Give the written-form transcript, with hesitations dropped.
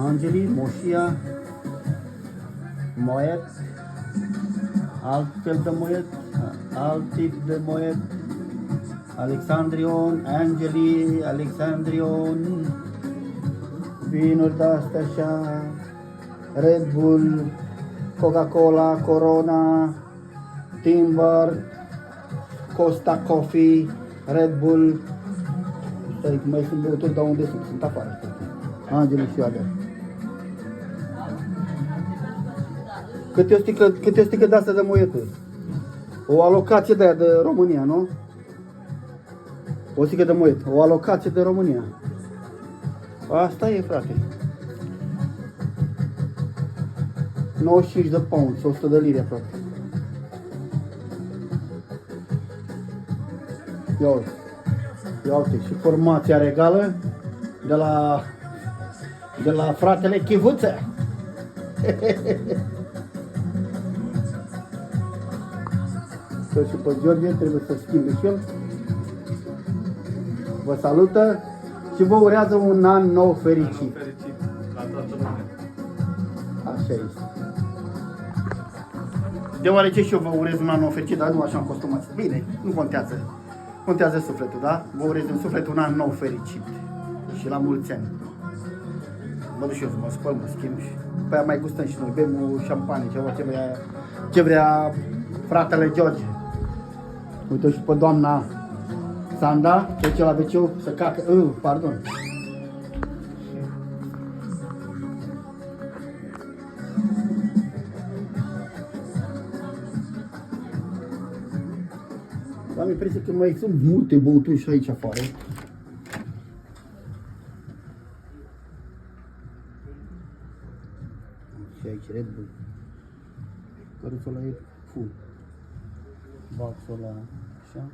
Angeli, Moșia, Moet, alt fel de Moet, alt tip de Moet, Alexandrion, Angeli, Alexandrion, vinuri de-astea așa, Red Bull, Coca-Cola, Corona, Timber, Costa Coffee, Red Bull. Stai, mai sunt băuturi, dar unde sunt? Sunt afară. Angeli și alea. Câte o sticlă de-astea de moietă? O alocație de aia de România, nu? O sticlă de moet, o alocație de România. Asta e, frate. 95 de pounds, 100 de lire, frate. Ia uite, și formația regală de la fratele Chivuță. Că și pe George trebuie să schimbe și el. Vă salută și vă urează un an nou fericit. La toată lumea. Așa este. Deoarece și eu vă urez un an nou fericit, dar nu așa am costumat. Bine, nu contează. Contează sufletul, da? Vă urez din suflet un an nou fericit. Și la mulți ani. Mă duc și eu să mă spăl, mă schimb și pe aia mai gustăm și noi. Bem o șampanie, ceva ce vrea fratele George. Uite și pe doamna Sanda, trece la wc să cacă. Pardon. Am impresia că mai sunt multe băuturi și aici afară. Și aici Red Bull. Căruțul ăla e full. Boxul ăla așa.